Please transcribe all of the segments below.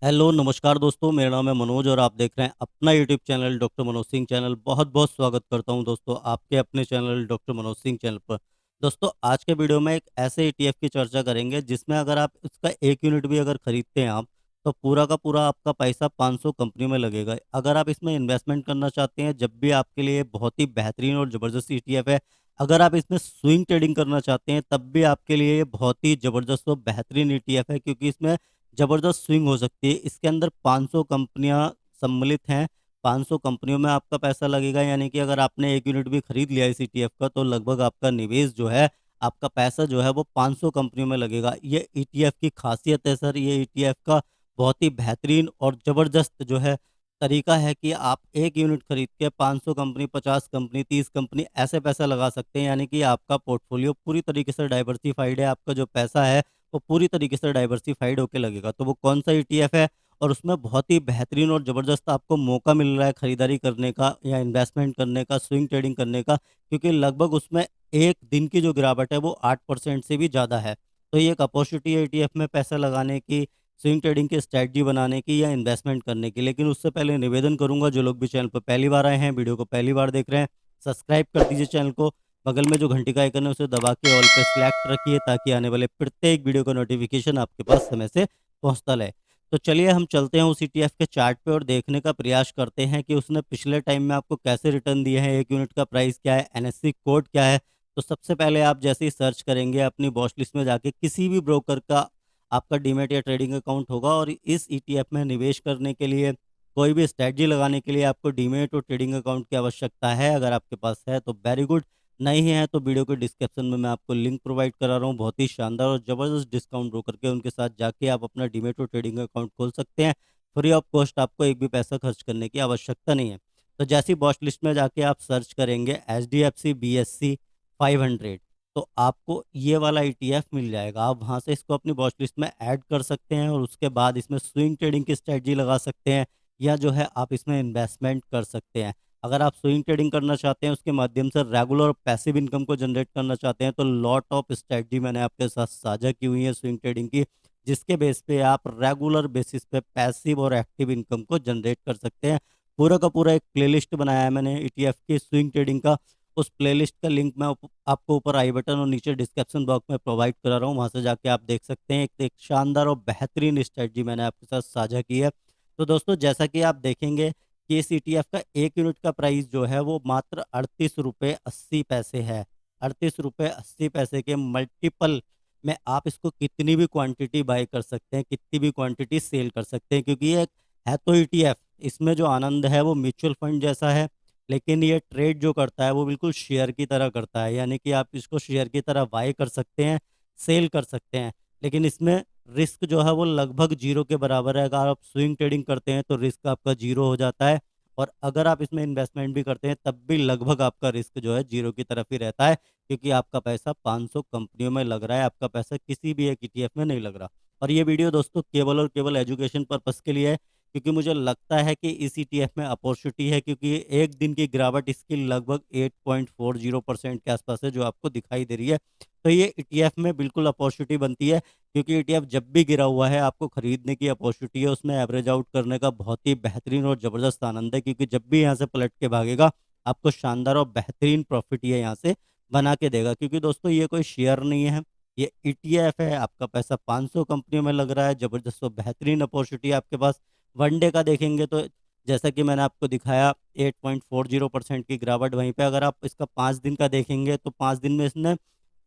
Hello नमस्कार दोस्तों, मेरा नाम है मनोज और आप देख रहे हैं अपना YouTube channel doctor Manoj Singh channel. बहुत बहुत स्वागत करता हूं दोस्तों आपके अपने channel doctor Manoj Singh channel पर। दोस्तों आज के वीडियो में एक ऐसे ईटीएफ की चर्चा करेंगे जिसमें अगर आप इसका एक यूनिट भी अगर खरीदते हैं आप, तो पूरा का पूरा आपका पैसा 500 कंपनियों में लगेगा। अगर आप इसमें इन्वेस्टमेंट करना चाहते हैं जब भी आपके लिए बहुत ही बेहतरीन और ज़बरदस्त ईटीएफ है। अगर आप इसमें स्विंग ट्रेडिंग करना चाहते हैं तब भी आपके लिए ये बहुत ही ज़बरदस्त और बेहतरीन ईटीएफ है, क्योंकि इसमें जबरदस्त स्विंग हो सकती है। इसके अंदर 500 कंपनियां सम्मिलित हैं। 500 कंपनियों में आपका पैसा लगेगा, यानी कि अगर आपने एक यूनिट भी खरीद लिया इस ईटीएफ का तो लगभग आपका निवेश जो है, आपका पैसा जो है वो 500 कंपनियों में लगेगा। ये ईटीएफ की खासियत है सर। ये ईटीएफ का बहुत ही बेहतरीन और ज़बरदस्त जो है तरीका है कि आप एक यूनिट खरीद के 500 कंपनी, 50 कंपनी, 30 कंपनी ऐसे पैसा लगा सकते हैं। यानी कि आपका पोर्टफोलियो पूरी तरीके से डाइवर्सिफाइड है। आपका जो पैसा है वो पूरी तरीके से डाइवर्सिफाइड होकर लगेगा। तो वो कौन सा ईटीएफ है और उसमें बहुत ही बेहतरीन और ज़बरदस्त आपको मौका मिल रहा है खरीदारी करने का या इन्वेस्टमेंट करने का, स्विंग ट्रेडिंग करने का, क्योंकि लगभग उसमें एक दिन की जो गिरावट है वो 8% से भी ज़्यादा है। तो ये एक अपॉर्चुनिटी है ईटीएफ में पैसा लगाने की, स्विंग ट्रेडिंग की स्ट्रैटेजी बनाने की या इन्वेस्टमेंट करने की। लेकिन उससे पहले निवेदन करूंगा, जो लोग भी चैनल पर पहली बार आए हैं, वीडियो को पहली बार देख रहे हैं, सब्सक्राइब कर दीजिए चैनल को। बगल में जो घंटी का आइकन है उसे दबा के ऑल पे सिलेक्ट रखिए, ताकि आने वाले प्रत्येक वीडियो का नोटिफिकेशन आपके पास समय से पहुंचता रहे। तो चलिए हम चलते हैं उस ईटीएफ के चार्ट पे और देखने का प्रयास करते हैं कि उसने पिछले टाइम में आपको कैसे रिटर्न दिए हैं, एक यूनिट का प्राइस क्या है, एनएससी कोड क्या है। तो सबसे पहले आप जैसे ही सर्च करेंगे अपनी वॉच लिस्ट में जाके, किसी भी ब्रोकर का आपका डीमैट या ट्रेडिंग अकाउंट होगा, और इस ईटीएफ में निवेश करने के लिए, कोई भी स्ट्रैटेजी लगाने के लिए आपको डीमैट और ट्रेडिंग अकाउंट की आवश्यकता है। अगर आपके पास है तो वेरी गुड, नहीं है तो वीडियो के डिस्क्रिप्शन में मैं आपको लिंक प्रोवाइड करा रहा हूँ। बहुत ही शानदार और ज़बरदस्त डिस्काउंट ब्रोकर के उनके साथ जाके आप अपना डीमैट और ट्रेडिंग अकाउंट खोल सकते हैं। फ्री ऑफ कॉस्ट, आपको एक भी पैसा खर्च करने की आवश्यकता नहीं है। तो जैसी वॉच लिस्ट में जाके आप सर्च करेंगे HDFC BSC 500, तो आपको ये वाला ईटीएफ मिल जाएगा। आप वहाँ से इसको अपनी वॉच लिस्ट में ऐड कर सकते हैं और उसके बाद इसमें स्विंग ट्रेडिंग की स्ट्रेटजी लगा सकते हैं, या जो है आप इसमें इन्वेस्टमेंट कर सकते हैं। अगर आप स्विंग ट्रेडिंग करना चाहते हैं, उसके माध्यम से रेगुलर और पैसिव इनकम को जनरेट करना चाहते हैं, तो लॉट ऑफ स्ट्रेटजी मैंने आपके साथ साझा की हुई है स्विंग ट्रेडिंग की, जिसके बेस पे आप रेगुलर बेसिस पे पैसिव और एक्टिव इनकम को जनरेट कर सकते हैं। पूरा का पूरा एक प्लेलिस्ट बनाया है मैंने ईटीएफ की स्विंग ट्रेडिंग का। उस प्लेलिस्ट का लिंक मैं आपको ऊपर आई बटन और नीचे डिस्क्रिप्शन बॉक्स में प्रोवाइड करा रहा हूँ, वहाँ से जाके आप देख सकते हैं। एक शानदार और बेहतरीन स्ट्रेटजी मैंने आपके साथ साझा की है। तो दोस्तों जैसा कि आप देखेंगे कि इस ईटीएफ का एक यूनिट का प्राइस जो है वो मात्र 38 रुपये 80 पैसे है। 38 रुपये 80 पैसे के मल्टीपल में आप इसको कितनी भी क्वांटिटी बाय कर सकते हैं, कितनी भी क्वांटिटी सेल कर सकते हैं, क्योंकि ये है तो ईटीएफ। इसमें जो आनंद है वो म्यूचुअल फंड जैसा है, लेकिन ये ट्रेड जो करता है वो बिल्कुल शेयर की तरह करता है। यानी कि आप इसको शेयर की तरह बाय कर सकते हैं, सेल कर सकते हैं, लेकिन इसमें रिस्क जो है वो लगभग जीरो के बराबर है। अगर आप स्विंग ट्रेडिंग करते हैं तो रिस्क आपका जीरो हो जाता है, और अगर आप इसमें इन्वेस्टमेंट भी करते हैं तब भी लगभग आपका रिस्क जो है जीरो की तरफ ही रहता है, क्योंकि आपका पैसा 500 कंपनियों में लग रहा है, आपका पैसा किसी भी एक ईटीएफ में नहीं लग रहा। और ये वीडियो दोस्तों केवल और केवल एजुकेशन पर्पस के लिए है, क्योंकि मुझे लगता है कि इस ईटीएफ में अपॉर्चुनिटी है, क्योंकि एक दिन की गिरावट इसकी लगभग 8.40% के आसपास है जो आपको दिखाई दे रही है। तो ये ईटीएफ में बिल्कुल अपॉर्चुनिटी बनती है, क्योंकि ईटीएफ जब भी गिरा हुआ है आपको खरीदने की अपॉर्चुनिटी है। उसमें एवरेज आउट करने का बहुत ही बेहतरीन और ज़बरदस्त आनंद है, क्योंकि जब भी यहाँ से पलट के भागेगा आपको शानदार और बेहतरीन प्रॉफिट ये यहाँ से बना के देगा। क्योंकि दोस्तों ये कोई शेयर नहीं है, ये ईटीएफ है। आपका पैसा 500 कंपनियों में लग रहा है, ज़बरदस्त और बेहतरीन अपॉर्चुनिटी आपके पास। वनडे का देखेंगे तो जैसा कि मैंने आपको दिखाया 8.40% की गिरावट, वहीं पे अगर आप इसका 5 दिन का देखेंगे तो 5 दिन में इसने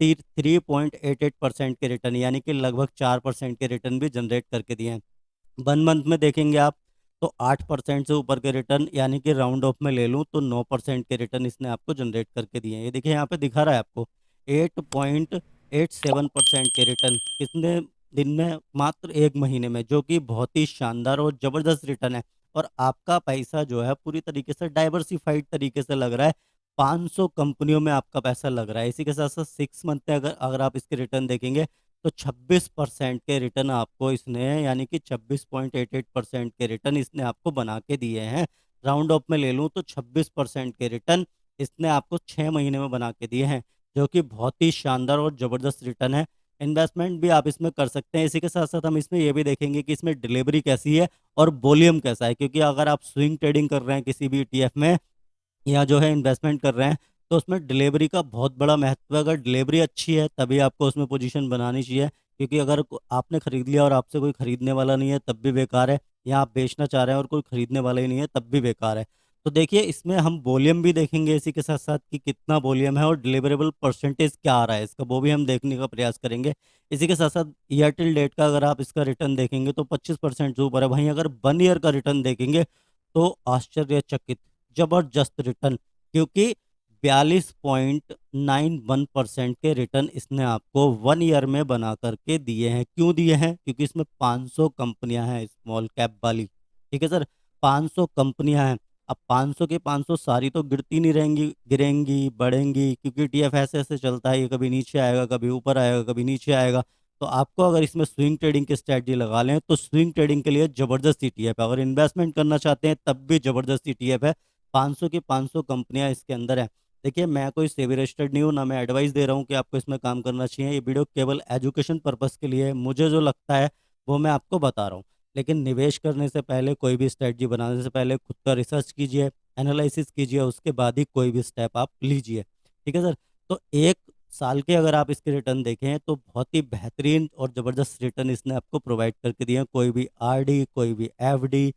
3.88% के रिटर्न, यानी कि लगभग 4% के रिटर्न भी जनरेट करके दिए हैं। 1 मंथ में देखेंगे आप तो 8% से ऊपर के रिटर्न, यानी कि राउंड ऑफ में ले लूँ तो 9% के रिटर्न इसने आपको जनरेट करके दिए हैं। ये देखिए यहाँ पे दिखा रहा है आपको 8.87% के रिटर्न कितने दिन में, मात्र एक महीने में, जो कि बहुत ही शानदार और ज़बरदस्त रिटर्न है। और आपका पैसा जो है पूरी तरीके से डाइवर्सिफाइड तरीके से लग रहा है, 500 कंपनियों में आपका पैसा लग रहा है। इसी के साथ साथ 6 मंथ में अगर अगर आप इसके रिटर्न देखेंगे तो 26% के रिटर्न आपको इसने, यानी कि 26.88% के रिटर्न इसने आपको बना के दिए हैं। राउंड ऑफ में ले लूँ तो 26% के रिटर्न इसने आपको 6 महीने में बना के दिए हैं, जो कि बहुत ही शानदार और ज़बरदस्त रिटर्न है। इन्वेस्टमेंट भी आप इसमें कर सकते हैं। इसी के साथ साथ हम इसमें ये भी देखेंगे कि इसमें डिलीवरी कैसी है और वॉल्यूम कैसा है, क्योंकि अगर आप स्विंग ट्रेडिंग कर रहे हैं किसी भी ETF में या जो है इन्वेस्टमेंट कर रहे हैं, तो उसमें डिलीवरी का बहुत बड़ा महत्व है। अगर डिलीवरी अच्छी है तभी आपको उसमें पोजीशन बनानी चाहिए, क्योंकि अगर आपने खरीद लिया और आपसे कोई खरीदने वाला नहीं है तब भी बेकार है, या आप बेचना चाह रहे हैं और कोई खरीदने वाला ही नहीं है तब भी बेकार है। तो देखिए इसमें हम वॉल्यूम भी देखेंगे इसी के साथ साथ कि कितना वॉल्यूम है और डिलीवरेबल परसेंटेज क्या आ रहा है इसका, वो भी हम देखने का प्रयास करेंगे। इसी के साथ साथ ईयर टिल डेट का अगर आप इसका रिटर्न देखेंगे तो 25% से ऊपर है। वहीं अगर 1 ईयर का रिटर्न देखेंगे तो आश्चर्यचकित जबरदस्त रिटर्न, क्योंकि 42.91% के रिटर्न इसने आपको 1 ईयर में बना करके दिए हैं। क्यों दिए हैं? क्योंकि इसमें 500 कंपनियां हैं स्मॉल कैप वाली। ठीक है सर, 500 कंपनियां हैं। अब 500 के 500 सारी तो गिरती नहीं रहेंगी, गिरेंगी बढ़ेंगी, क्योंकि ETF ऐसे ऐसे चलता है, ये कभी नीचे आएगा कभी ऊपर आएगा कभी नीचे आएगा। तो आपको अगर इसमें स्विंग ट्रेडिंग की स्ट्रैटेजी लगा लें तो स्विंग ट्रेडिंग के लिए जबरदस्त ETF है। अगर इन्वेस्टमेंट करना चाहते हैं तब भी जबरदस्त ETF है। 500 की 500 कंपनियां इसके अंदर है। देखिए मैं कोई सेबी रजिस्टर्ड नहीं हूँ, ना मैं एडवाइस दे रहा हूँ कि आपको इसमें काम करना चाहिए। ये वीडियो केवल एजुकेशन पर्पस के लिए है, मुझे जो लगता है वो मैं आपको बता रहा हूँ। लेकिन निवेश करने से पहले, कोई भी स्ट्रेटजी बनाने से पहले खुद का रिसर्च कीजिए, एनालिसिस कीजिए, उसके बाद ही कोई भी स्टेप आप लीजिए। ठीक है सर। तो 1 साल के अगर आप इसके रिटर्न देखें तो बहुत ही बेहतरीन और ज़बरदस्त रिटर्न इसने आपको प्रोवाइड करके दिए हैं। कोई भी RD, कोई भी FD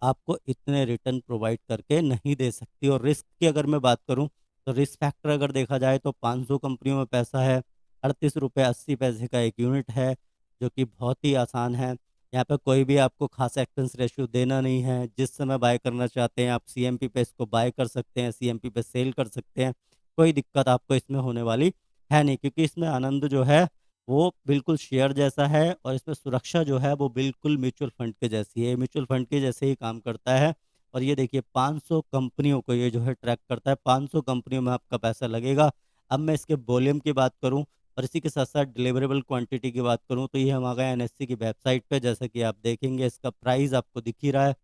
आपको इतने रिटर्न प्रोवाइड करके नहीं दे सकती। और रिस्क की अगर मैं बात करूं तो रिस्क फैक्टर अगर देखा जाए तो 500 कंपनियों में पैसा है 38 रुपये 80 पैसे का एक यूनिट है, जो कि बहुत ही आसान है। यहाँ पे कोई भी आपको खासा एक्सपेंस रेशियो देना नहीं है। जिस समय बाय करना चाहते हैं आप CMP पे इसको बाय कर सकते हैं, CMP पे सेल कर सकते हैं। कोई दिक्कत आपको इसमें होने वाली है नहीं, क्योंकि इसमें आनंद जो है वो बिल्कुल शेयर जैसा है, और इसमें सुरक्षा जो है वो बिल्कुल म्यूचुअल फंड के जैसी है, म्यूचुअल फंड के जैसे ही काम करता है। और ये देखिए 500 कंपनियों को ये जो है ट्रैक करता है, 500 कंपनियों में आपका पैसा लगेगा। अब मैं इसके वॉल्यूम की बात करूं और इसी के साथ साथ डिलीवरेबल क्वांटिटी की बात करूं तो ये हम आ गए NSE की वेबसाइट पे। जैसा कि आप देखेंगे इसका प्राइस आपको दिख ही रहा है,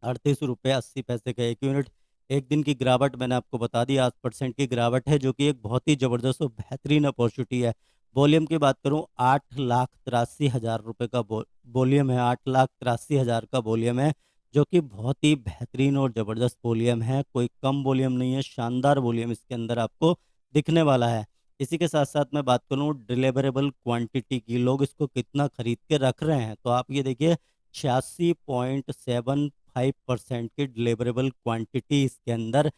38 रुपये 80 पैसे का एक यूनिट। एक दिन की गिरावट मैंने आपको बता दी, 8% की गिरावट है, जो कि एक बहुत ही ज़बरदस्त और बेहतरीन अपॉर्चुनिटी है। वॉल्यूम की बात करूं 8,83,000 रुपये का वॉल्यूम है, 8,83,000 का वॉल्यूम है, जो कि बहुत ही बेहतरीन और ज़बरदस्त वॉल्यूम है। कोई कम वॉल्यूम नहीं है, शानदार वॉल्यूम इसके अंदर आपको दिखने वाला है। इसी के साथ साथ मैं बात करूं डिलीवरेबल क्वांटिटी की, लोग इसको कितना खरीद के रख रहे हैं, तो आप ये देखिए 86.75% की डिलीवरेबल क्वांटिटी इसके अंदर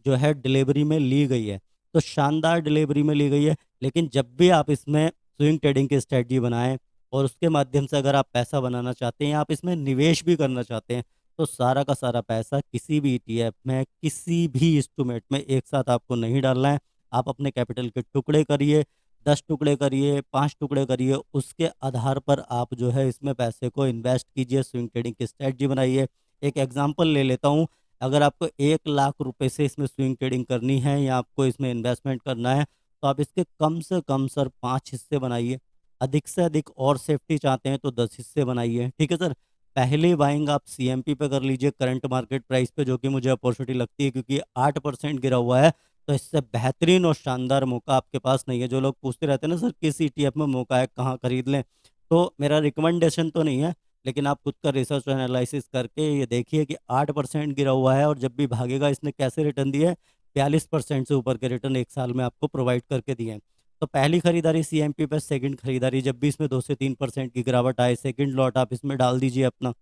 जो है डिलीवरी में ली गई है। तो शानदार डिलीवरी में ली गई है। लेकिन जब भी आप इसमें स्विंग ट्रेडिंग की स्ट्रेटजी बनाएं और उसके माध्यम से अगर आप पैसा बनाना चाहते हैं या आप इसमें निवेश भी करना चाहते हैं, तो सारा का सारा पैसा किसी भी ETF में, किसी भी इंस्ट्रूमेंट में एक साथ आपको नहीं डालना है। आप अपने कैपिटल के टुकड़े करिए, 10 टुकड़े करिए, 5 टुकड़े करिए, उसके आधार पर आप जो है इसमें पैसे को इन्वेस्ट कीजिए, स्विंग ट्रेडिंग की स्ट्रेटजी बनाइए। एक एग्जांपल ले लेता हूँ, अगर आपको 1 लाख रुपए से इसमें स्विंग ट्रेडिंग करनी है या आपको इसमें इन्वेस्टमेंट करना है, तो आप इसके कम से कम सर 5 हिस्से बनाइए। अधिक से अधिक और सेफ्टी चाहते हैं तो 10 हिस्से बनाइए। ठीक है सर। पहली बाइंग आप CMP पे कर लीजिए करंट मार्केट प्राइस पे, जो कि मुझे अपॉर्चुनिटी लगती है, क्योंकि 8% गिरा हुआ है। तो इससे बेहतरीन और शानदार मौका आपके पास नहीं है। जो लोग पूछते रहते हैं ना सर किस ETF में मौका है, कहाँ खरीद लें, तो मेरा रिकमेंडेशन तो नहीं है, लेकिन आप खुद का रिसर्च और एनालिसिस करके ये देखिए कि 8% गिरा हुआ है और जब भी भागेगा इसने कैसे रिटर्न दिए हैं, 42% से ऊपर के रिटर्न 1 साल में आपको प्रोवाइड करके दिए हैं। तो पहली खरीदारी CMP पर, सेकंड खरीदारी जब भी इसमें 2 से 3% की गिरावट आए, सेकंड लॉट आप इसमें डाल दीजिए अपना,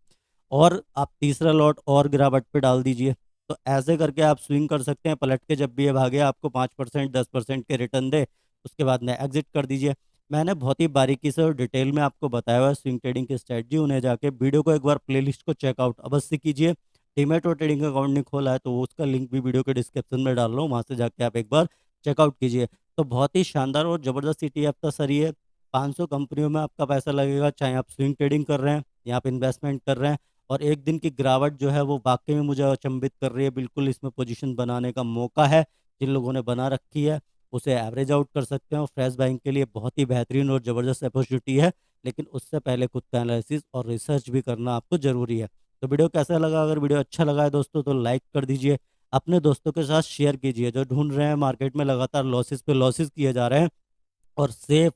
और आप तीसरा लॉट और गिरावट पे डाल दीजिए। तो ऐसे करके आप स्विंग कर सकते हैं। पलट के जब भी ये भागे आपको 5% 10% के रिटर्न दे, उसके बाद में एग्जिट कर दीजिए। मैंने बहुत ही बारीकी से और डिटेल में आपको बताया हुआ है स्विंग ट्रेडिंग की स्ट्रेटजी। उन्हें जाके वीडियो को एक बार प्लेलिस्ट को चेकआउट अवश्य कीजिए। डीमैट और ट्रेडिंग अकाउंट नहीं खोला है तो उसका लिंक भी वीडियो के डिस्क्रिप्शन में डाल रहा हूँ, वहाँ से जाके आप एक बार चेकआउट कीजिए। तो बहुत ही शानदार और ज़बरदस्त ETF था सर ये। 500 कंपनियों में आपका पैसा लगेगा, चाहे आप स्विंग ट्रेडिंग कर रहे हैं या आप इन्वेस्टमेंट कर रहे हैं। और एक दिन की गिरावट जो है वो वाकई में मुझे अचंभित कर रही है। बिल्कुल इसमें पोजीशन बनाने का मौका है, जिन लोगों ने बना रखी है उसे एवरेज आउट कर सकते हैं। और फ्रेश बाइंग के लिए बहुत ही बेहतरीन और ज़बरदस्त अपॉर्चुनिटी है, लेकिन उससे पहले खुद का एनालिसिस और रिसर्च भी करना आपको ज़रूरी है। तो वीडियो कैसा लगा? अगर वीडियो अच्छा लगा है दोस्तों तो लाइक कर दीजिए, अपने दोस्तों के साथ शेयर कीजिए जो ढूंढ रहे हैं मार्केट में लगातार लॉसेस पे लॉसेस किए जा रहे हैं, और सेफ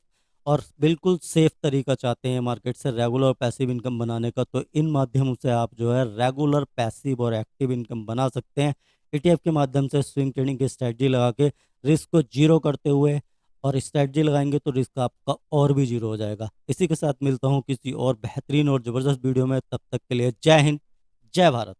और बिल्कुल सेफ तरीका चाहते हैं मार्केट से रेगुलर और पैसिव इनकम बनाने का, तो इन माध्यमों से आप जो है रेगुलर, पैसिव और एक्टिव इनकम बना सकते हैं ईटीएफ के माध्यम से। स्विंग ट्रेडिंग की स्ट्रेटजी लगा के रिस्क को जीरो करते हुए, और स्ट्रेटजी लगाएंगे तो रिस्क आपका और भी जीरो हो जाएगा। इसी के साथ मिलता हूँ किसी और बेहतरीन और ज़बरदस्त वीडियो में, तब तक के लिए जय हिंद, जय भारत।